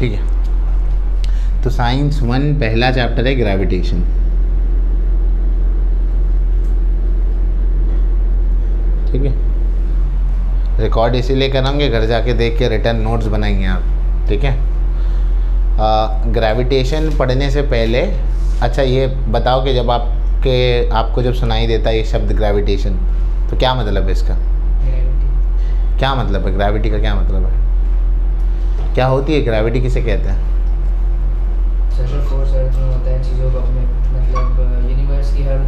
ठीक है। तो साइंस 1 पहला चैप्टर है ग्रेविटेशन। ठीक है, रिकॉर्ड इसीलिए कराएंगे, घर जाके देख के रिटर्न नोट्स बनाएंगे आप। ठीक है, ग्रेविटेशन पढ़ने से पहले अच्छा ये बताओ कि जब आपको जब सुनाई देता है ये शब्द ग्रेविटेशन, तो क्या मतलब है इसका? क्या मतलब है ग्रेविटी का? क्या मतलब है? क्या होती है ग्रेविटी? किसे कहते हैं? सोशल फोर्स अर्थ में होता है, चीज़ों को अपने मतलब यूनिवर्स की हर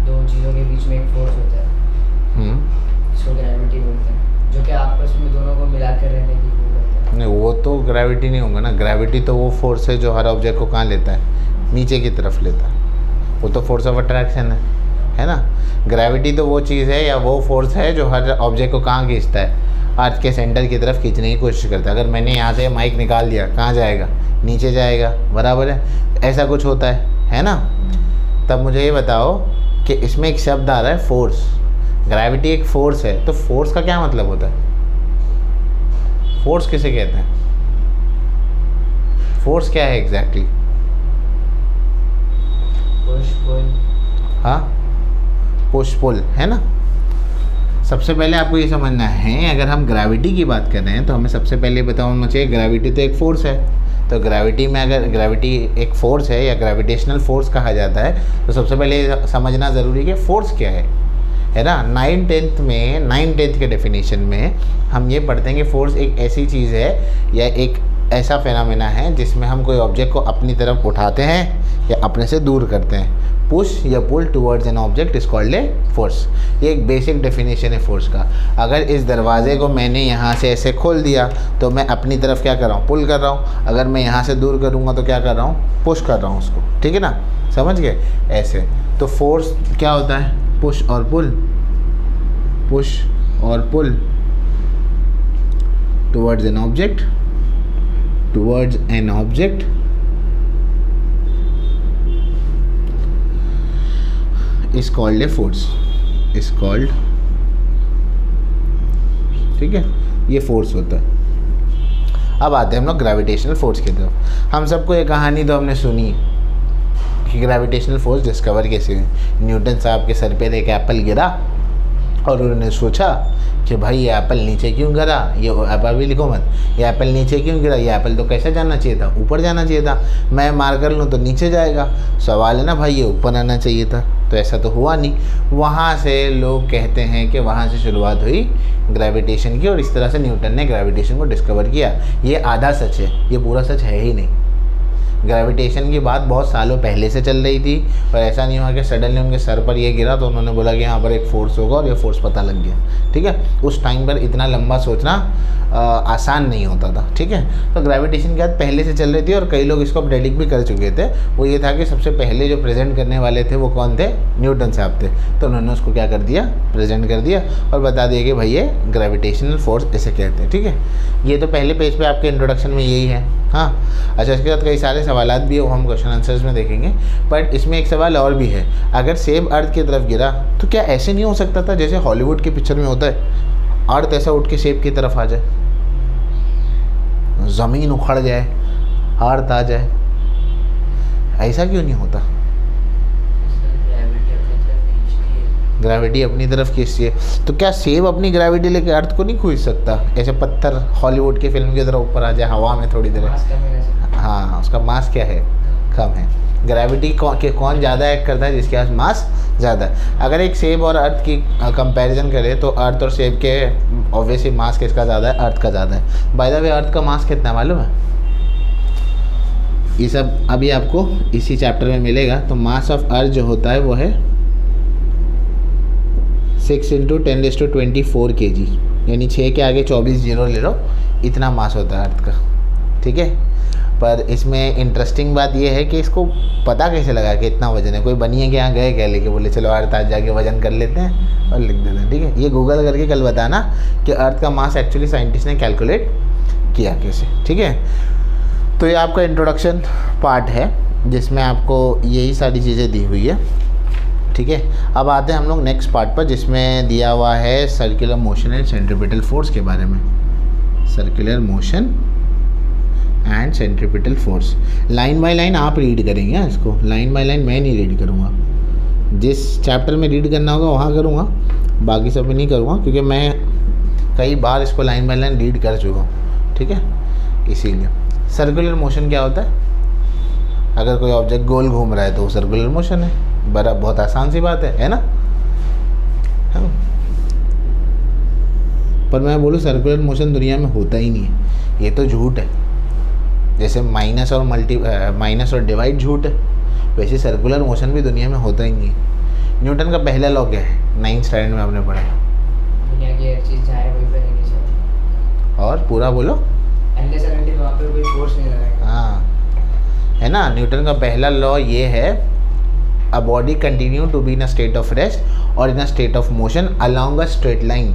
दो चीज़ों के बीच में एक फोर्स होता है, इसको ग्रेविटी बोलते हैं, जो कि आपस में दोनों को मिलाकर रहने की वो करता है। नहीं, वो तो ग्रेविटी नहीं होगा ना। ग्रेविटी तो वो फोर्स है जो हर ऑब्जेक्ट को कहाँ लेता है? नीचे की तरफ लेता है। वो तो फोर्स ऑफ अट्रैक्शन है ना। ग्रेविटी तो वो चीज़ है या वो फोर्स है जो हर ऑब्जेक्ट को कहाँ खींचता है? अर्थ के सेंटर की तरफ खींचने की कोशिश करता है। अगर मैंने यहाँ से माइक निकाल दिया, कहाँ जाएगा? नीचे जाएगा, बराबर है। ऐसा कुछ होता है ना। तब मुझे ये बताओ कि इसमें एक शब्द आ रहा है फोर्स। ग्रेविटी एक फोर्स है, तो फोर्स का क्या मतलब होता है? फोर्स किसे कहते हैं? फोर्स क्या है एग्जैक्टली? Push pull. हाँ, पुश पुल है ना। सबसे पहले आपको ये समझना है, अगर हम ग्रेविटी की बात कर रहे हैं तो हमें सबसे पहले बताना चाहिए ग्रेविटी तो एक फोर्स है। तो ग्रेविटी में अगर ग्रेविटी एक फोर्स है या ग्रेविटेशनल फोर्स कहा जाता है, तो सबसे पहले समझना ज़रूरी है कि फोर्स क्या है ना। 9th के डेफिनेशन में हम ये पढ़ते हैं कि फोर्स एक ऐसी चीज़ है या एक ऐसा फेनामेना है जिसमें हम कोई ऑब्जेक्ट को अपनी तरफ उठाते हैं या अपने से दूर करते हैं। पुश या pull towards an object is called a force. ये एक बेसिक डेफिनेशन है फोर्स का। अगर इस दरवाजे को मैंने यहाँ से ऐसे खोल दिया तो मैं अपनी तरफ क्या कर रहा हूँ? पुल कर रहा हूँ। अगर मैं यहाँ से दूर करूँगा तो क्या कर रहा हूँ? पुश कर रहा हूँ उसको। ठीक है ना, समझ गए? ऐसे तो फोर्स क्या होता है? पुश और पुल, पुश और pull towards an object, towards an object is called a force, is called। ठीक है, ये फोर्स होता है। अब आते हैं हम लोग ग्रेविटेशनल फोर्स की तरफ। हम सबको ये कहानी तो हमने सुनी कि ग्रेविटेशनल फोर्स डिस्कवर कैसे हुई। न्यूटन साहब के सर पर एक एप्पल गिरा और उन्होंने सोचा कि भाई ये एप्पल नीचे क्यों गिरा? ये एप्पल भी लिखो मत, ये एप्पल नीचे क्यों गिरा? ये एप्पल तो कैसे जाना चाहिए था? ऊपर जाना चाहिए था। मैं मार कर लूँ तो नीचे जाएगा। सवाल है ना भाई, ये ऊपर आना चाहिए था। तो ऐसा तो हुआ नहीं। वहाँ से लोग कहते हैं कि वहाँ से शुरुआत हुई ग्रेविटेशन की, और इस तरह से न्यूटन ने ग्रेविटेशन को डिस्कवर किया। ये आधा सच है, ये पूरा सच है ही नहीं। ग्रेविटेशन की बात बहुत सालों पहले से चल रही थी, और ऐसा नहीं हुआ कि सडनली उनके सर पर ये गिरा तो उन्होंने बोला कि यहाँ पर एक फोर्स होगा और ये फोर्स पता लग गया। ठीक है, उस टाइम पर इतना लंबा सोचना आसान नहीं होता था। ठीक है, तो ग्रेविटेशन की बात पहले से चल रही थी और कई लोग इसको प्रेडिक्ट भी कर चुके थे। वो ये था कि सबसे पहले जो प्रेजेंट करने वाले थे वो कौन थे? न्यूटन साहब थे। तो उन्होंने उसको क्या कर दिया? प्रेजेंट कर दिया और बता दिया कि भाई ये ग्रेविटेशनल फोर्स ऐसे कहते हैं। ठीक है, ये तो पहले पेज पे आपके इंट्रोडक्शन में यही है। हाँ, अच्छा, इसके साथ कई सारे सवालात भी है, वो हम क्वेश्चन आंसर्स में देखेंगे। बट इसमें एक सवाल और भी है, अगर सेब अर्थ की तरफ गिरा तो क्या ऐसे नहीं हो सकता था जैसे हॉलीवुड की पिक्चर में होता है, अर्थ ऐसा उठ के सेब की तरफ आ जाए, ज़मीन उखड़ जाए, अर्थ आ जाए? ऐसा क्यों नहीं होता? ग्रेविटी अपनी तरफ खींचती है। तो क्या सेब अपनी ग्रेविटी लेके अर्थ को नहीं खींच सकता? ऐसे पत्थर हॉलीवुड के फिल्म की तरह ऊपर आ जाए हवा में थोड़ी देर। हाँ, उसका मास क्या है? कम है। ग्रेविटी कौन ज़्यादा एक्ट करता है? जिसके पास मास ज़्यादा है। अगर एक सेब और अर्थ की कंपैरिजन करें तो अर्थ और सेब के ऑब्वियसली मास किसका ज़्यादा है? अर्थ का ज़्यादा है। बाय द वे, अर्थ का मास कितना मालूम है? ये सब अभी आपको इसी चैप्टर में मिलेगा। तो मास ऑफ अर्थ जो होता है वो है 6 × 10⁻24 kg, यानी 6 के आगे 24 जीरो ले लो, इतना मास होता है अर्थ का। ठीक है, पर इसमें इंटरेस्टिंग बात यह है कि इसको पता कैसे लगा कि इतना वजन है? कोई बनिए के यहाँ गए क्या लेके, बोले चलो अर्थ आज जाके वजन कर लेते हैं और लिख देते हैं। ठीक है, ये गूगल करके कल बताना कि अर्थ का मास एक्चुअली साइंटिस्ट ने कैलकुलेट किया कैसे। ठीक है, तो ये आपका इंट्रोडक्शन पार्ट है जिसमें आपको यही सारी चीज़ें दी हुई है। ठीक है, अब आते हैं हम लोग नेक्स्ट पार्ट पर जिसमें दिया हुआ है circular motion and centripetal force के बारे में। Circular motion and centripetal force. Line by line आप रीड करेंगे इसको, लाइन बाय लाइन मैं नहीं रीड करूँगा। जिस चैप्टर में रीड करना होगा वहाँ करूँगा, बाकी सब में नहीं करूँगा, क्योंकि मैं कई बार इसको लाइन बाय लाइन रीड कर चुका हूँ, ठीक है। इसीलिए सर्कुलर मोशन क्या होता है? अगर कोई ऑब्जेक्ट गोल घूम रहा है तो वो सर्कुलर मोशन है। बड़ा बहुत आसान सी बात है ना? हाँ। पर मैं बोलूँ सर्कुलर मोशन दुनिया में होता ही नहीं है, ये तो झूठ है। जैसे माइनस और डिवाइड झूठ है, वैसे सर्कुलर मोशन भी दुनिया में होता ही नहीं है। न्यूटन का पहला लॉ क्या है? 9th स्टैंडर्ड में आपने पढ़ा है। दुनिया की हर चीज़ चाहे वहीं पर रहनी चाहिए। और पूरा बोलो। अनलेस एंड अनटिल वहाँ पर कोई फोर्स नहीं लगाएगा। हाँ, है ना। न्यूटन का पहला लॉ ये है, a body continue to be in a state of rest और in a state of motion along a straight line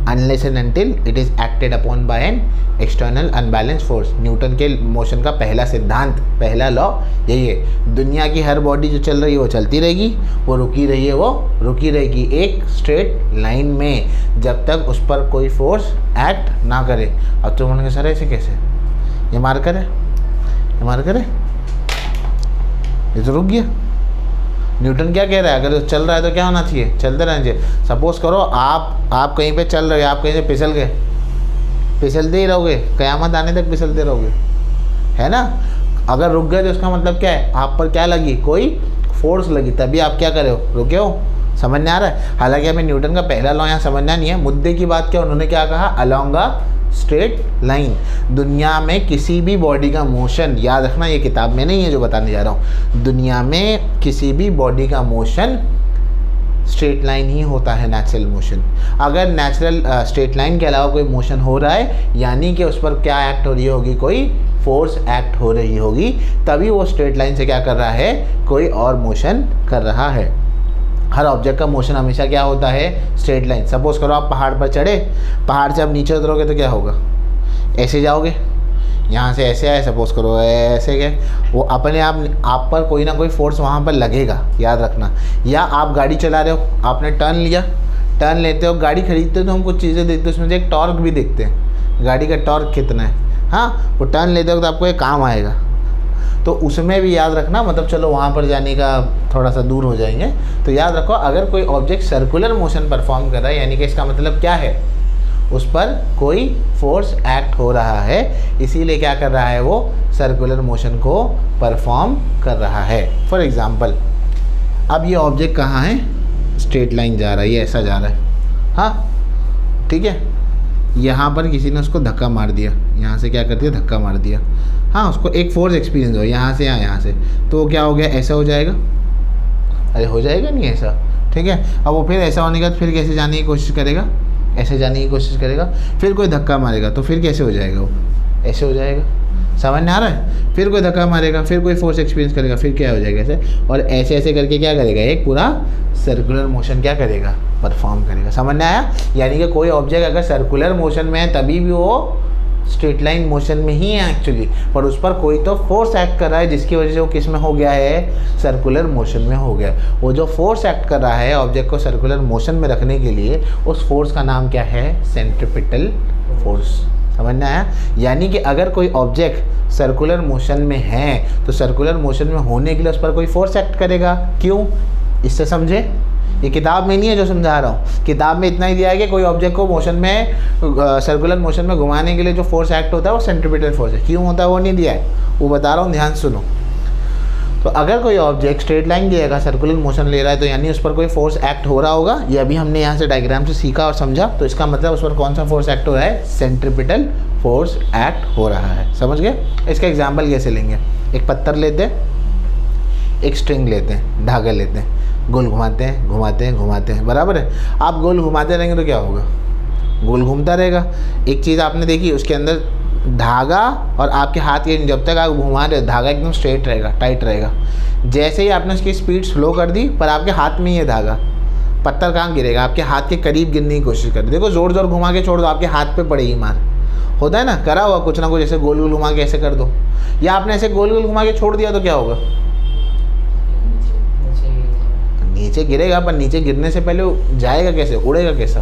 unless and until it is acted upon by an external unbalance force. Newton के motion का पहला सिद्धांत, पहला law यही है। दुनिया की हर बॉडी जो चल रही है वो चलती रहेगी, वो रुकी रही है वो रुकी रहेगी एक स्ट्रेट लाइन में, जब तक उस पर कोई फोर्स एक्ट ना करे। अब तुम बोलेंगे सर ऐसे कैसे? ये मार्कर है, ये मार्कर है, ये तो रुक गया। न्यूटन क्या कह रहा है? अगर चल रहा है तो क्या होना चाहिए? चलते रहना चाहिए। सपोज़ करो आप कहीं पे चल रहे हो, आप कहीं से फिसल गए, फिसलते ही रहोगे, क़यामत आने तक फिसलते रहोगे, है ना। अगर रुक गए तो उसका मतलब क्या है? आप पर क्या लगी? कोई फोर्स लगी, तभी आप क्या करे हो? रुके हो। समझ में आ रहा है? हालांकि हमें न्यूटन का पहला लॉ यहाँ समझना नहीं है। मुद्दे की बात क्या, उन्होंने क्या कहा? Along a straight line. दुनिया में किसी भी बॉडी का मोशन, याद रखना ये किताब में नहीं है जो बताने जा रहा हूँ, दुनिया में किसी भी बॉडी का मोशन स्ट्रेट लाइन ही होता है, नेचुरल मोशन। अगर नेचुरल स्ट्रेट लाइन के अलावा कोई मोशन हो रहा है, यानी कि उस पर क्या एक्ट हो रही होगी? कोई फोर्स एक्ट हो रही होगी, तभी वो स्ट्रेट लाइन से क्या कर रहा है? कोई और मोशन कर रहा है। हर ऑब्जेक्ट का मोशन हमेशा क्या होता है? Straight line. सपोज़ करो आप पहाड़ पर चढ़े, पहाड़ से आप नीचे उतरोगे तो क्या होगा? ऐसे जाओगे, यहाँ से ऐसे आए, सपोज़ करो ऐसे गए, वो अपने आप पर कोई ना कोई फोर्स वहाँ पर लगेगा, याद रखना। या आप गाड़ी चला रहे हो, आपने टर्न लिया, टर्न लेते हो, गाड़ी खरीदते हो तो हम कुछ चीज़ें देखते हैं, उसमें से एक टॉर्क भी देखते हैं, गाड़ी का टॉर्क कितना है। हाँ, वो टर्न लेते हो तो आपको एक काम आएगा, तो उसमें भी याद रखना। मतलब चलो वहाँ पर जाने का थोड़ा सा दूर हो जाएंगे, तो याद रखो अगर कोई ऑब्जेक्ट सर्कुलर मोशन परफॉर्म कर रहा है, यानी कि इसका मतलब क्या है? उस पर कोई फोर्स एक्ट हो रहा है, इसीलिए क्या कर रहा है? वो सर्कुलर मोशन को परफॉर्म कर रहा है। फॉर एग्ज़ाम्पल, अब ये ऑब्जेक्ट कहाँ है? स्ट्रेट लाइन जा रहा है, ये ऐसा जा रहा है, हाँ ठीक है। यहाँ पर किसी ने उसको धक्का मार दिया, यहाँ से क्या कर दिया? धक्का मार दिया, हाँ, उसको एक फोर्स एक्सपीरियंस हो, यहाँ से यहाँ से, तो क्या हो गया? ऐसा हो जाएगा। अरे हो जाएगा नहीं ऐसा, ठीक है। अब वो फिर ऐसा होने के बाद फिर कैसे जाने की कोशिश करेगा? ऐसे जाने की कोशिश करेगा, फिर कोई धक्का मारेगा तो फिर कैसे हो जाएगा? वो ऐसे हो जाएगा। समझ में आ रहा है? फिर कोई धक्का मारेगा, फिर कोई फोर्स एक्सपीरियंस करेगा, फिर क्या हो जाएगा? ऐसे और ऐसे ऐसे करके क्या करेगा? एक पूरा सर्कुलर मोशन क्या करेगा? परफॉर्म करेगा। समझ में आया? यानी कि कोई ऑब्जेक्ट अगर सर्कुलर मोशन में है तभी भी वो स्ट्रेट लाइन मोशन में ही है एक्चुअली, पर उस पर कोई तो फोर्स एक्ट कर रहा है, जिसकी वजह से वो किस में हो गया है? सर्कुलर मोशन में हो गया। वो जो फोर्स एक्ट कर रहा है ऑब्जेक्ट को सर्कुलर मोशन में रखने के लिए, उस फोर्स का नाम क्या है? Centripetal force. समझ में आया? यानी कि अगर कोई ऑब्जेक्ट सर्कुलर मोशन में है तो सर्कुलर मोशन में होने के लिए उस पर कोई फोर्स एक्ट करेगा। क्यों? इससे समझे? ये किताब में नहीं है जो समझा रहा हूँ, किताब में इतना ही दिया है कि कोई ऑब्जेक्ट को मोशन में सर्कुलर मोशन में घुमाने के लिए जो फोर्स एक्ट होता है वो सेंट्रीपिटल फोर्स है। क्यों होता है वो नहीं दिया है, वो बता रहा हूँ, ध्यान सुनो। तो अगर कोई ऑब्जेक्ट स्ट्रेट लाइन दिएगा, सर्कुलर मोशन ले रहा है, तो यानी उस पर कोई फोर्स एक्ट हो रहा होगा। ये अभी हमने यहाँ से डायग्राम से सीखा और समझा, तो इसका मतलब उस पर कौन सा फोर्स एक्ट हो रहा है? सेंट्रीपिटल फोर्स एक्ट हो रहा है। समझ गए? इसका एग्जाम्पल कैसे लेंगे? एक पत्थर लेते हैं, एक स्ट्रिंग लेते हैं, धागा लेते हैं, गोल घुमाते हैं घुमाते हैं घुमाते हैं, बराबर है। आप गोल घुमाते रहेंगे तो क्या होगा? गोल घूमता रहेगा। एक चीज़ आपने देखी, उसके अंदर धागा और आपके हाथ के, जब तक आप घुमा रहे हो धागा एकदम स्ट्रेट रहेगा, टाइट रहेगा। जैसे ही आपने उसकी स्पीड स्लो कर दी, पर आपके हाथ में ही है धागा, पत्थर कहाँ गिरेगा? आपके हाथ के करीब गिरने की कोशिश कर। देखो ज़ोर ज़ोर घुमा के छोड़ दो, आपके हाथ पे पड़ेगी मार। होता है ना, करा हुआ कुछ ना कुछ, ऐसे गोल गोल घुमा के ऐसे कर दो, या आपने ऐसे गोल गोल घुमा के छोड़ दिया तो क्या होगा? नीचे गिरेगा, पर नीचे गिरने से पहले जाएगा कैसे? उड़ेगा कैसा?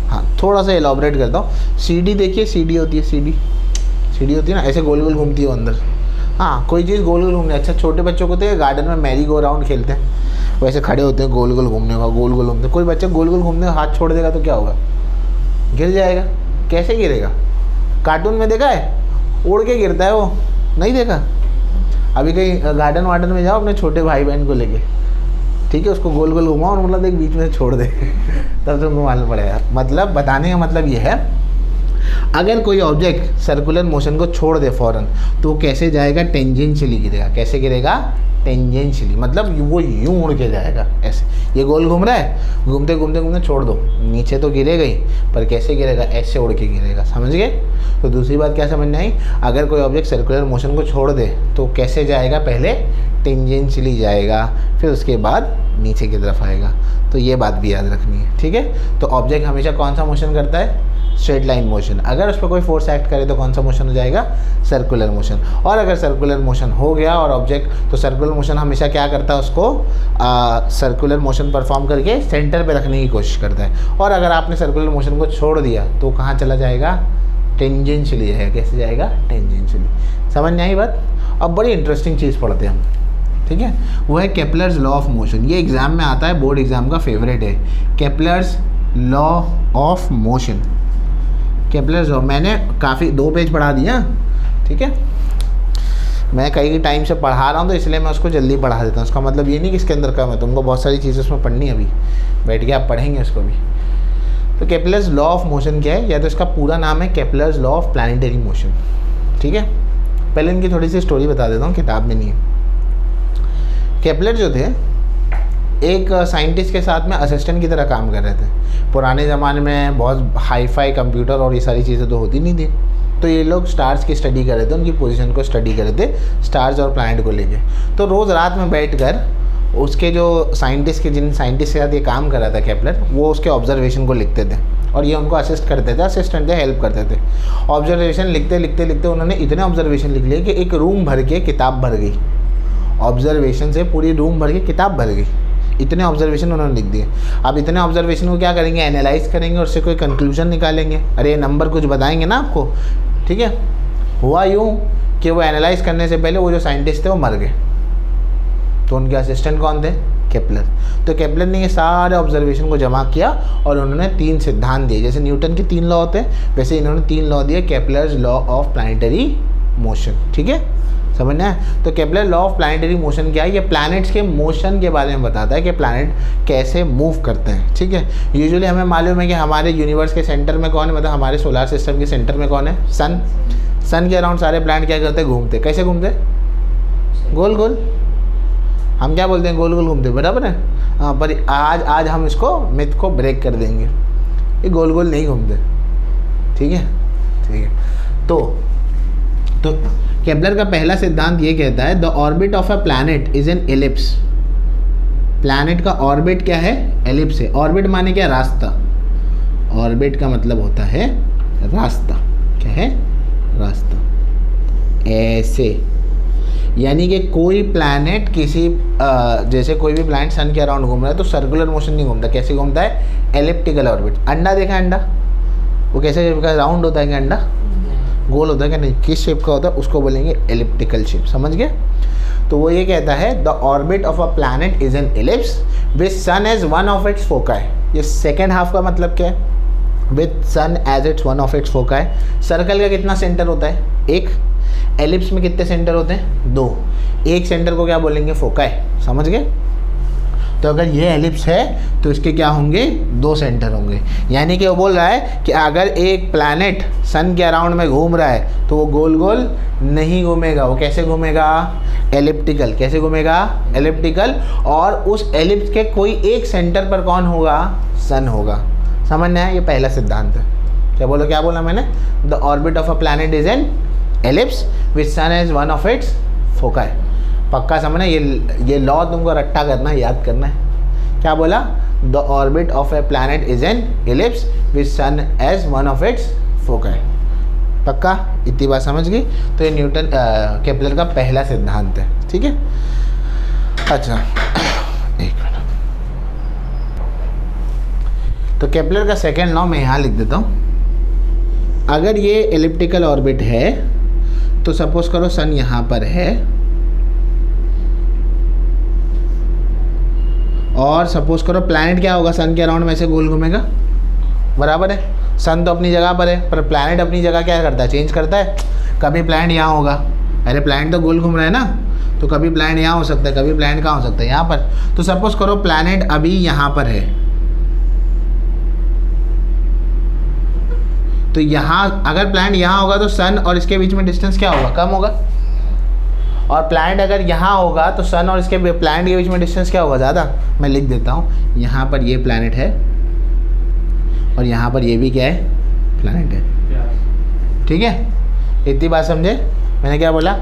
हाँ, थोड़ा सा एलॉबरेट करता हूँ। सीढ़ी देखिए, सीढ़ी होती है, सीढ़ी सीढ़ी होती है ना, ऐसे गोल गोल घूमती है वो अंदर। हाँ, कोई चीज़ गोल गोल घूमने, अच्छा छोटे बच्चों को तो गार्डन में मैरी गो राउंड खेलते हैं, वैसे खड़े होते हैं गोल गोल घूमने का, गोल गोल घूमते। कोई बच्चा गोल गोल घूमने का हाथ छोड़ देगा तो क्या होगा? गिर जाएगा। कैसे गिरेगा? कार्टून में देखा है, उड़ के गिरता है वो, नहीं देखा? अभी कहीं गार्डन वार्डन में जाओ अपने छोटे भाई बहन को लेके, ठीक है, उसको गोल गोल घुमाओ और मतलब एक बीच में छोड़ दे तब तुमको मालूम पड़ेगा। मतलब बताने का मतलब ये है, अगर कोई ऑब्जेक्ट सर्कुलर मोशन को छोड़ दे फौरन, तो कैसे जाएगा? टेंजेंशियली गिरेगा। कैसे गिरेगा? टेंजेंशियली, मतलब वो यूँ उड़ के जाएगा ऐसे। ये गोल घूम रहा है, घूमते घूमते घूमते छोड़ दो, नीचे तो गिरेगा ही, पर कैसे गिरेगा? ऐसे उड़ के गिरेगा। समझ गए? तो दूसरी बात क्या समझ में आई? अगर कोई ऑब्जेक्ट सर्कुलर मोशन को छोड़ दे तो कैसे जाएगा? पहले टेंजेंशियली जाएगा, फिर उसके बाद नीचे की तरफ आएगा। तो ये बात भी याद रखनी है, ठीक है। तो ऑब्जेक्ट हमेशा कौन सा मोशन करता है? Straight line motion. अगर उस पर कोई फोर्स एक्ट करे तो कौन सा मोशन हो जाएगा? Circular motion. और अगर सर्कुलर मोशन हो गया और ऑब्जेक्ट, तो सर्कुलर मोशन हमेशा क्या करता है? उसको सर्कुलर मोशन परफॉर्म करके सेंटर पे रखने की कोशिश करता है। और अगर आपने सर्कुलर मोशन को छोड़ दिया तो कहाँ चला जाएगा? टेंजेंशियली जाएगा। कैसे जाएगा? टेंजेंशियली। समझ नहीं आई बात? अब बड़ी इंटरेस्टिंग चीज़ पढ़ते हैं हम, ठीक है। वो है केपलर्स लॉ ऑफ मोशन। ये एग्ज़ाम में आता है, बोर्ड एग्ज़ाम का फेवरेट है, Kepler's law of motion. Kepler's law मैंने काफ़ी 2 पेज पढ़ा दिया, ठीक है। मैं कई टाइम से पढ़ा रहा हूँ तो इसलिए मैं उसको जल्दी पढ़ा देता हूँ। उसका मतलब ये नहीं कि इसके अंदर का मैं, तुमको बहुत सारी चीज़ें उसमें पढ़नी है, अभी बैठ के आप पढ़ेंगे उसको भी। तो केपलर्स लॉ ऑफ मोशन क्या है? या तो इसका पूरा नाम है Kepler's law of planetary motion, ठीक है। पहले इनकी थोड़ी सी स्टोरी बता देता हूँ, किताब में नहीं है। केपलर जो थे एक साइंटिस्ट के साथ में असिस्टेंट की तरह काम कर रहे थे। पुराने ज़माने में बहुत हाई फाई कंप्यूटर और ये सारी चीज़ें तो होती नहीं थी, तो ये लोग स्टार्स की स्टडी कर रहे थे, उनकी पोजीशन को स्टडी कर रहे थे, स्टार्स और प्लैनेट को लेके। तो रोज़ रात में बैठकर उसके जो साइंटिस्ट के, जिन साइंटिस्ट के साथ ये काम कर रहा था केपलर, वो उसके ऑब्जर्वेशन को लिखते थे और ये उनको असिस्ट करते थे, असिस्टेंट थे, हेल्प करते थे। ऑब्जर्वेशन लिखते लिखते लिखते उन्होंने इतने ऑब्जर्वेशन लिख लिए कि एक रूम भर के किताब भर गई। ऑब्जर्वेशन से पूरी रूम भर के किताब भर गई, इतने ऑब्जर्वेशन उन्होंने लिख दिए। अब इतने ऑब्जर्वेशन को क्या करेंगे? एनालाइज करेंगे और उससे कोई कंक्लूजन निकालेंगे। अरे नंबर कुछ बताएंगे ना आपको, ठीक है। हुआ यूँ कि वो एनालाइज करने से पहले वो जो साइंटिस्ट थे वो मर गए। तो उनके असिस्टेंट कौन थे? केपलर। तो केपलर ने ये सारे ऑब्जर्वेशन को जमा किया और उन्होंने 3 सिद्धांत दिए। जैसे न्यूटन के 3 लॉ होते हैं, वैसे इन्होंने 3 लॉ दिए, Kepler's law of planetary motion, ठीक है। समझना है? तो Kepler law of planetary motion क्या है? ये प्लैनेट्स के मोशन के बारे में बताता है कि प्लैनेट कैसे मूव करते हैं, ठीक है। यूजुअली हमें मालूम है कि हमारे यूनिवर्स के सेंटर में कौन है, मतलब हमारे सोलर सिस्टम के सेंटर में कौन है? सन। सन के अराउंड सारे प्लैनेट क्या करते हैं? घूमते। कैसे घूमते? गोल गोल। हम क्या बोलते हैं? गोल गोल घूमते, बराबर है। हाँ, पर आज हम इसको मिथ को ब्रेक कर देंगे, ये गोल गोल नहीं घूमते, ठीक है, ठीक है। तो केपलर का पहला सिद्धांत ये कहता है, the orbit of a planet is an ellipse. Planet का ऑर्बिट क्या है? एलिप्स है। ऑर्बिट माने क्या? रास्ता। ऑर्बिट का मतलब होता है रास्ता। क्या है? रास्ता। ऐसे, यानी कि कोई प्लैनेट किसी जैसे कोई भी प्लैनेट सन के अराउंड घूम रहा है तो सर्कुलर मोशन नहीं घूमता। कैसे घूमता है? Elliptical orbit. अंडा देखा? अंडा वो कैसे शेप का? राउंड होता है क्या अंडा? गोल होता है क्या? नहीं। किस शेप का होता है? उसको बोलेंगे एलिप्टिकल शेप। समझ गए? तो वो ये कहता है, the orbit of a planet is an ellipse with sun as one of its foci. ये सेकेंड हाफ का मतलब क्या है? With sun as its one of its foci. Circle का कितना सेंटर होता है? 1। एलिप्स में कितने सेंटर होते हैं? 2। एक सेंटर को क्या बोलेंगे? फोकाई। समझ गए? तो अगर ये एलिप्स है तो इसके क्या होंगे? 2 सेंटर होंगे। यानी कि वो बोल रहा है कि अगर एक प्लैनेट सन के अराउंड में घूम रहा है तो वो गोल गोल नहीं घूमेगा। वो कैसे घूमेगा? एलिप्टिकल। कैसे घूमेगा? एलिप्टिकल। और उस एलिप्स के कोई एक सेंटर पर कौन होगा? सन होगा। समझना है? ये पहला सिद्धांत है। क्या बोलो? क्या बोला मैंने? The orbit of a planet is an ellipse with sun as one of its foci. पक्का समझना, ये लॉ तुमको रट्टा करना है, याद करना है। क्या बोला? The orbit of a planet is an ellipse with sun as one of its foci. पक्का? इतनी बात समझ गई? तो ये न्यूटन केपलर का पहला सिद्धांत है, ठीक है। अच्छा, एक मिनट। तो केपलर का सेकेंड लॉ मैं यहाँ लिख देता हूँ। अगर ये एलिप्टिकल ऑर्बिट है तो सपोज करो सन यहाँ पर है और सपोज करो प्लैनेट क्या होगा, सन के अराउंड में से गोल घूमेगा, बराबर है। सन तो अपनी जगह पर है पर प्लैनेट अपनी जगह क्या करता है, चेंज करता है। कभी प्लैनेट यहाँ होगा, अरे प्लैनेट तो गोल घूम रहा है ना, तो कभी प्लैनेट यहाँ हो सकता है, कभी प्लैनेट कहाँ हो सकता है, यहाँ पर। तो सपोज करो प्लैनेट अभी यहाँ पर है, तो यहाँ अगर प्लैनेट यहाँ होगा तो सन और इसके बीच में डिस्टेंस क्या होगा, कम होगा। और प्लैनेट अगर यहाँ होगा तो सन और इसके प्लैनेट के बीच में डिस्टेंस क्या होगा, ज़्यादा। मैं लिख देता हूँ, यहाँ पर ये प्लैनेट है और यहाँ पर ये भी क्या है, प्लैनेट है। ठीक है, इतनी बात समझे मैंने क्या बोला,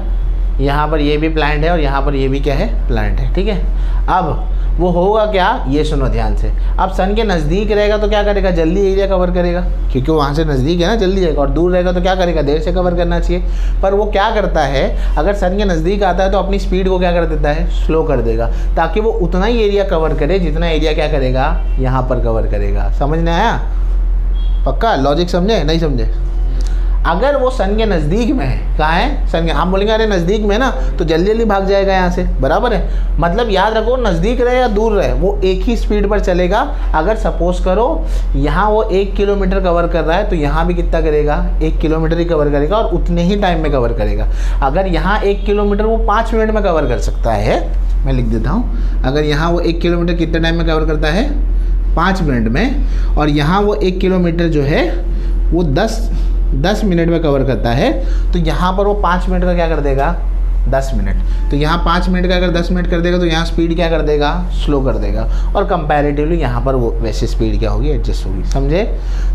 यहाँ पर ये भी प्लैनेट है और यहाँ पर ये भी क्या है, प्लैनेट है। ठीक है, अब वो होगा क्या, ये सुनो ध्यान से। अब सन के नज़दीक रहेगा तो क्या करेगा, जल्दी एरिया कवर करेगा, क्योंकि वहाँ से नज़दीक है ना, जल्दी जाएगा। और दूर रहेगा तो क्या करेगा, देर से कवर करना चाहिए। पर वो क्या करता है, अगर सन के नज़दीक आता है तो अपनी स्पीड को क्या कर देता है, स्लो कर देगा, ताकि वो उतना ही एरिया कवर करे जितना एरिया क्या करेगा, यहाँ पर कवर करेगा। समझ में आया, पक्का लॉजिक समझे, नहीं समझे। अगर वो सन के नज़दीक में है, कहाँ है, सन के, हम बोलेंगे अरे नज़दीक में ना, तो जल्दी जल्दी भाग जाएगा यहाँ से, बराबर है। मतलब याद रखो, नज़दीक रहे या दूर रहे, वो एक ही स्पीड पर चलेगा। अगर सपोज करो यहाँ वो 1 किलोमीटर कवर कर रहा है तो यहाँ भी कितना करेगा, 1 किलोमीटर ही कवर करेगा और उतने ही टाइम में कवर करेगा। अगर यहाँ 1 किलोमीटर वो 5 मिनट में कवर कर सकता है, मैं लिख देता हूँ, अगर यहाँ वो 1 किलोमीटर कितने टाइम में कवर करता है, 5 मिनट में, और यहाँ वो 1 किलोमीटर जो है वो 10 मिनट में कवर करता है, तो यहाँ पर वो 5 मिनट का क्या कर देगा, 10 मिनट। तो यहाँ 5 मिनट का अगर 10 मिनट कर देगा तो यहाँ स्पीड क्या कर देगा, स्लो कर देगा। और कंपैरेटिवली यहाँ पर वो वैसे स्पीड क्या होगी, एडजस्ट होगी। समझे।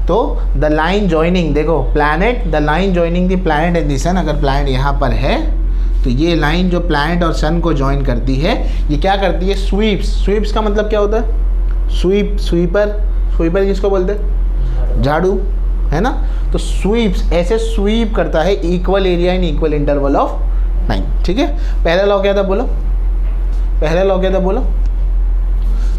तो द लाइन जॉइनिंग, देखो planet, the line joining the planet and the sun, अगर प्लैनेट यहाँ पर है तो ये लाइन जो प्लैनेट और सन को ज्वाइन करती है, ये क्या करती है, स्वीप्स। स्वीप्स का मतलब क्या होता है, स्वीपर जिसको बोलते हैं, झाड़ू, है ना। तो स्वीप्स, ऐसे स्वीप करता है equal area in equal interval of 9। ठीक है, पहला लॉ क्या था बोलो, पहला लॉ क्या था बोलो,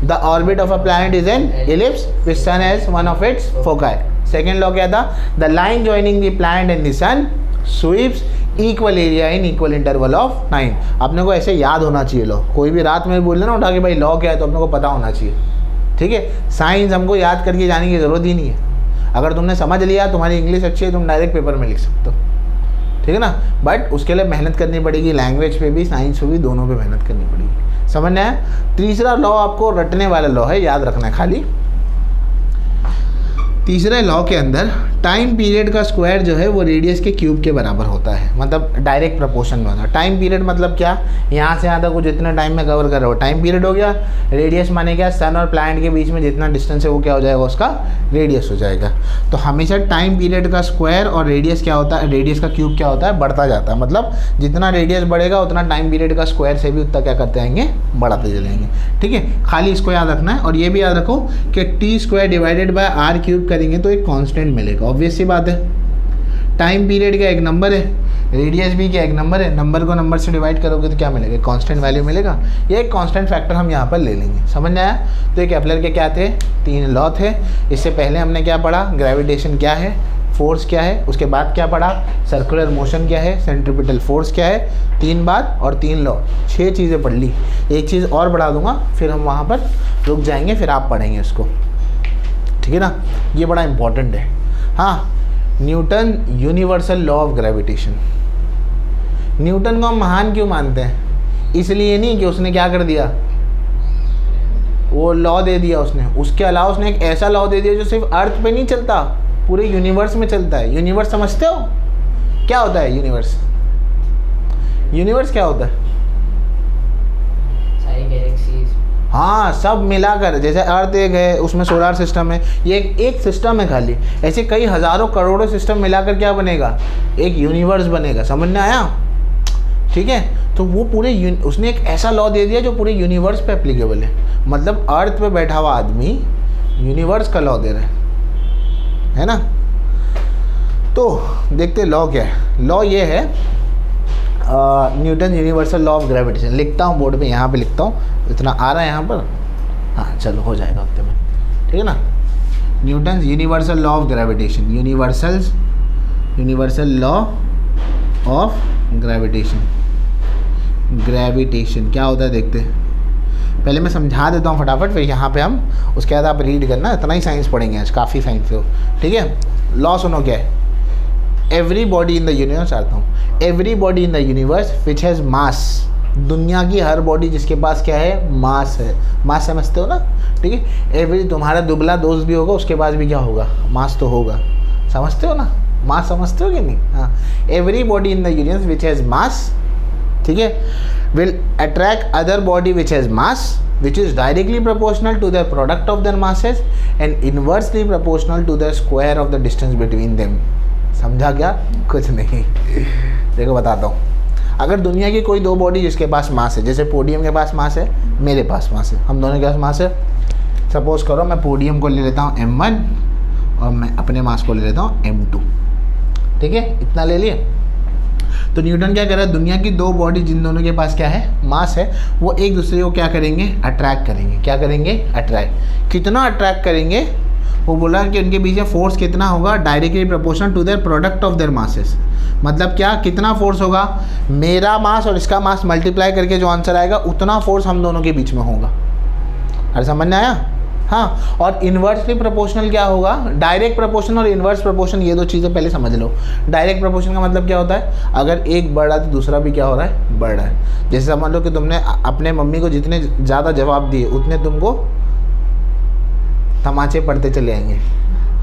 the orbit of a planet is an ellipse which sun as one of its foci. Second law क्या था, the line joining the planet and the sun sweeps equal area in equal interval of 9। अपने को ऐसे याद होना चाहिए law, कोई भी रात में बोल रहे ना उठा के भाई लॉ क्या है, तो अपने को पता होना चाहिए। ठीक है, साइंस हमको याद करके जाने की ज़रूरत ही नहीं है। अगर तुमने समझ लिया, तुम्हारी इंग्लिश अच्छी है, तुम डायरेक्ट पेपर में लिख सकते हो, ठीक है ना। बट उसके लिए मेहनत करनी पड़ेगी, लैंग्वेज पे भी, साइंस पे भी, दोनों पे मेहनत करनी पड़ेगी। समझ में आया। तीसरा लॉ आपको रटने वाला लॉ है, याद रखना है खाली। तीसरे लॉ के अंदर टाइम पीरियड का स्क्वायर जो है वो रेडियस के क्यूब के बराबर होता है, मतलब डायरेक्ट प्रपोर्शन में होता है। टाइम पीरियड मतलब क्या, यहाँ से यहाँ तक वो जितना टाइम में कवर कर रहे हो टाइम पीरियड हो गया। रेडियस माने क्या, सन और प्लैनेट के बीच में जितना डिस्टेंस है वो क्या हो जाएगा, उसका रेडियस हो जाएगा। तो हमेशा टाइम पीरियड का स्क्वायर और रेडियस क्या होता है, रेडियस का क्यूब क्या होता है, बढ़ता जाता है। मतलब जितना रेडियस बढ़ेगा उतना टाइम पीरियड का स्क्वायर से भी उतना क्या करते आएंगे, बढ़ाते चलेंगे। ठीक है, खाली इसको याद रखना है। और ये भी याद रखो कि t² divided by r cube करेंगे तो एक कांस्टेंट मिलेगा। ऑब्वियस सी बात है, टाइम पीरियड का एक नंबर है, रेडियस भी क्या एक नंबर है, नंबर को नंबर से डिवाइड करोगे तो क्या मिलेगा, कांस्टेंट वैल्यू मिलेगा। ये एक कांस्टेंट फैक्टर हम यहाँ पर ले लेंगे। समझ में आया। तो ये केपलर के क्या थे, 3 लॉ थे। इससे पहले हमने क्या पढ़ा, ग्रेविटेशन क्या है, फोर्स क्या है, उसके बाद क्या पढ़ा, सर्कुलर मोशन क्या है, सेंट्रीपिटल फोर्स क्या है। 3 बात और 3 लॉ, 6 चीज़ें पढ़ ली। एक चीज़ और बढ़ा दूंगा, फिर हम वहाँ पर रुक जाएंगे, फिर आप पढ़ेंगे उसको, ठीक है ना। ये बड़ा इंपॉर्टेंट है। हाँ, Newton universal law of gravitation. Newton को हम महान क्यों मानते हैं, इसलिए नहीं कि उसने क्या कर दिया, वो लॉ दे दिया उसने, उसके अलावा उसने एक ऐसा लॉ दे दिया जो सिर्फ अर्थ पे नहीं चलता, पूरे यूनिवर्स में चलता है। यूनिवर्स समझते हो क्या होता है, यूनिवर्स, यूनिवर्स क्या होता है, सारी गैलेक्सीज, हाँ सब मिलाकर। जैसे अर्थ एक है, उसमें सोलर सिस्टम है, ये एक सिस्टम है खाली। ऐसे कई हज़ारों करोड़ों सिस्टम मिलाकर क्या बनेगा, एक यूनिवर्स बनेगा। समझ में आया। ठीक है, तो वो पूरे उसने एक ऐसा लॉ दे दिया जो पूरे यूनिवर्स पे एप्लीकेबल है। मतलब अर्थ पे बैठा हुआ आदमी यूनिवर्स का लॉ दे रहा है ना। तो देखते लॉ क्या है। लॉ ये है Newton universal law of gravitation. लिखता हूँ बोर्ड पे, यहाँ पे लिखता हूँ, इतना आ रहा है यहाँ पर, हाँ चलो हो जाएगा हफ्ते में, ठीक है ना। Newton universal law of gravitation, universal law of gravitation क्या होता है देखते हैं। पहले मैं समझा देता हूँ फटाफट, फिर यहाँ पे हम उसके बाद आप रीड करना, इतना ही साइंस पढ़ेंगे आज, काफ़ी साइंस हो, ठीक है। लॉ सुनो क्या है। Every body in the universe, आता हूँ, every body in the universe which has मास, दुनिया की हर बॉडी जिसके पास क्या है, मास है। मास समझते हो ना, ठीक है। एवरी, तुम्हारा दुबला दोस्त भी होगा, उसके पास भी क्या होगा, मास तो होगा, समझते हो ना, मास समझते हो कि नहीं। हाँ, every body in the universe which has मास, ठीक है, will attract other body which has mass which is directly proportional to the product of their masses and inversely proportional to the square of the distance between them। समझा क्या? कुछ नहीं। देखो बताता हूँ, अगर दुनिया की कोई दो बॉडी जिसके पास मास है, जैसे पोडियम के पास मास है, मेरे पास मास है, हम दोनों के पास मास है। सपोज करो मैं पोडियम को ले लेता हूँ m1 और मैं अपने मास को ले लेता हूँ m2, ठीक है, इतना ले लिए। तो न्यूटन क्या कर रहा है, दुनिया की दो बॉडी जिन दोनों के पास क्या है, मास है, वो एक दूसरे को क्या करेंगे, अट्रैक्ट करेंगे। क्या करेंगे, अट्रैक्ट। कितना अट्रैक्ट करेंगे, वो बोला कि उनके बीच में फोर्स कितना होगा, directly proportional to their product of their masses. मतलब क्या, कितना फोर्स होगा, मेरा मास और इसका मास मल्टीप्लाई करके जो आंसर आएगा उतना फोर्स हम दोनों के बीच में होगा। अरे समझ में आया। हाँ, और इन्वर्सली प्रोपोर्शनल क्या होगा, डायरेक्ट प्रोपोर्शन और इन्वर्स प्रोपोर्शन, ये दो चीज़ें पहले समझ लो। डायरेक्ट प्रोपोर्शन का मतलब क्या होता है, अगर एक बढ़ रहा है तो दूसरा भी क्या हो रहा है, बढ़ रहा है। जैसे समझ लो कि तुमने अपने मम्मी को जितने ज़्यादा जवाब दिए उतने तुमको तमाचे पड़ते चले आएंगे,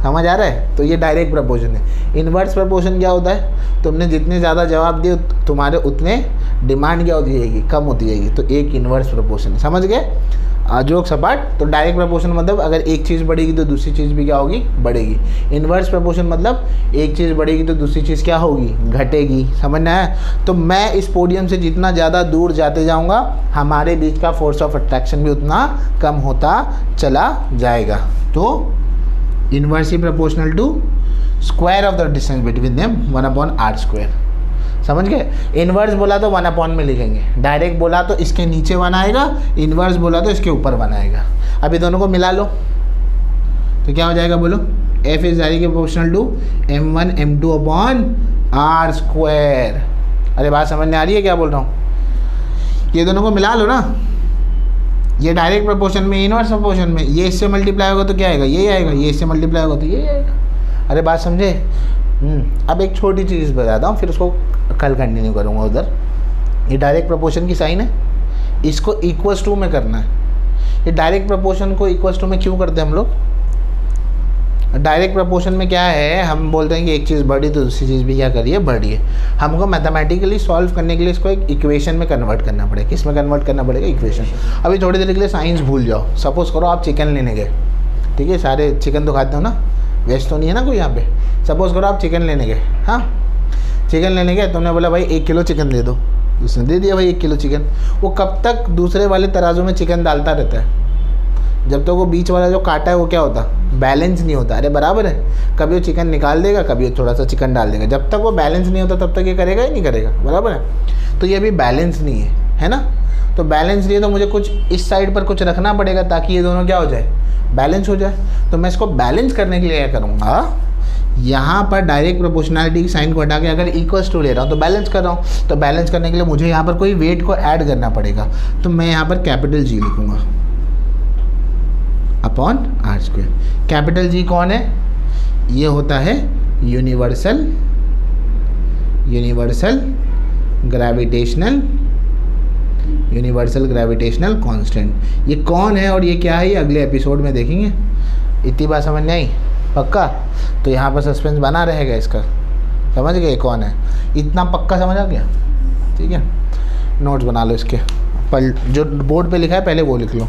समझ आ रहा है। तो ये डायरेक्ट प्रोपोर्शन है। इन्वर्स प्रोपोर्शन क्या होता है, तुमने जितने ज़्यादा जवाब दिए तुम्हारे उतने डिमांड क्या होती जाएगी, कम होती जाएगी। तो एक इन्वर्स प्रोपोर्शन, समझ गए, जोक सपाट। तो डायरेक्ट प्रोपोर्शन मतलब अगर एक चीज़ बढ़ेगी तो दूसरी चीज़ भी क्या होगी, बढ़ेगी। इन्वर्स प्रोपोर्शन मतलब एक चीज़ बढ़ेगी तो दूसरी चीज़ क्या होगी, घटेगी। समझना है। तो मैं इस पोडियम से जितना ज़्यादा दूर जाते जाऊंगा, हमारे बीच का फोर्स ऑफ अट्रैक्शन भी उतना कम होता चला जाएगा। तो inversely proportional to square of the distance between them 1/r²। समझ गए। इन्वर्स बोला तो 1 में लिखेंगे, डायरेक्ट बोला तो इसके नीचे 1 आएगा, इन्वर्स बोला तो इसके ऊपर 1 आएगा। अभी दोनों को मिला लो तो क्या हो जाएगा, बोलो। F is directly proportional to m1 m2/r²। अरे बात समझ में आ रही है क्या बोल रहा हूँ। ये दोनों को मिला लो ना, ये डायरेक्ट प्रोपोर्शन में, इन्वर्स प्रोपोर्शन में, ये इससे मल्टीप्लाई होगा तो क्या आएगा, ये आएगा, ये इससे मल्टीप्लाई होगा तो ये आएगा। अरे बात समझे। अब एक छोटी चीज़ बताता हूँ, फिर उसको कल कंटिन्यू करूँगा उधर। ये डायरेक्ट प्रोपोर्शन की साइन है, इसको इक्वल्स टू में करना है। ये डायरेक्ट प्रोपोर्शन को इक्वल्स टू में क्यों करते हैं हम लोग। डायरेक्ट प्रोपोर्शन में क्या है, हम बोलते हैं कि एक चीज़ बढ़ी तो दूसरी चीज़ भी क्या करिए, बढ़िए। हमको मैथमेटिकली सॉल्व करने के लिए इसको एक इक्वेशन में कन्वर्ट करना पड़ेगा। किस में कन्वर्ट करना पड़ेगा, इक्वेशन। अभी थोड़ी देर के लिए साइंस भूल जाओ। सपोज करो आप चिकन लेने गए, ठीक है, सारे चिकन तो खाते हो ना, वेस्ट तो नहीं है ना कोई यहाँ पे। सपोज करो आप चिकन लेने गए, हाँ, चिकन लेने गए, तुमने बोला भाई 1 किलो चिकन दे दो, उसने दे दिया भाई 1 किलो चिकन। वो कब तक दूसरे वाले तराजू में चिकन डालता रहता है, जब तक वो बीच वाला जो काटा है वो क्या होता, बैलेंस नहीं होता। अरे बराबर है, कभी वो चिकन निकाल देगा, कभी वो थोड़ा सा चिकन डाल देगा। जब तक वो बैलेंस नहीं होता तब तक ये करेगा ही नहीं करेगा, बराबर है। तो ये भी बैलेंस नहीं है ना। तो बैलेंस नहीं है तो मुझे कुछ इस साइड पर कुछ रखना पड़ेगा ताकि ये दोनों क्या हो जाए, बैलेंस हो जाए। तो मैं इसको बैलेंस करने के लिए क्या करूँगा, यहाँ पर डायरेक्ट प्रोपोर्शनैलिटी की साइन को हटा के अगर इक्वल्स टू ले रहा हूँ तो बैलेंस कर रहा हूँ। तो बैलेंस करने के लिए मुझे यहाँ पर कोई वेट को ऐड करना पड़ेगा। तो मैं यहाँ पर कैपिटल G लिखूँगा अपॉन r²। कैपिटल G कौन है, ये होता है यूनिवर्सल ग्रेविटेशनल कांस्टेंट। ये कौन है और ये क्या है, ये अगले एपिसोड में देखेंगे। इतनी बात समझ नहीं आई, पक्का। तो यहाँ पर सस्पेंस बना रहेगा इसका, समझ गए कौन है, इतना पक्का समझ आ गया, ठीक है। नोट्स बना लो इसके, जो बोर्ड पे लिखा है पहले वो लिख लो।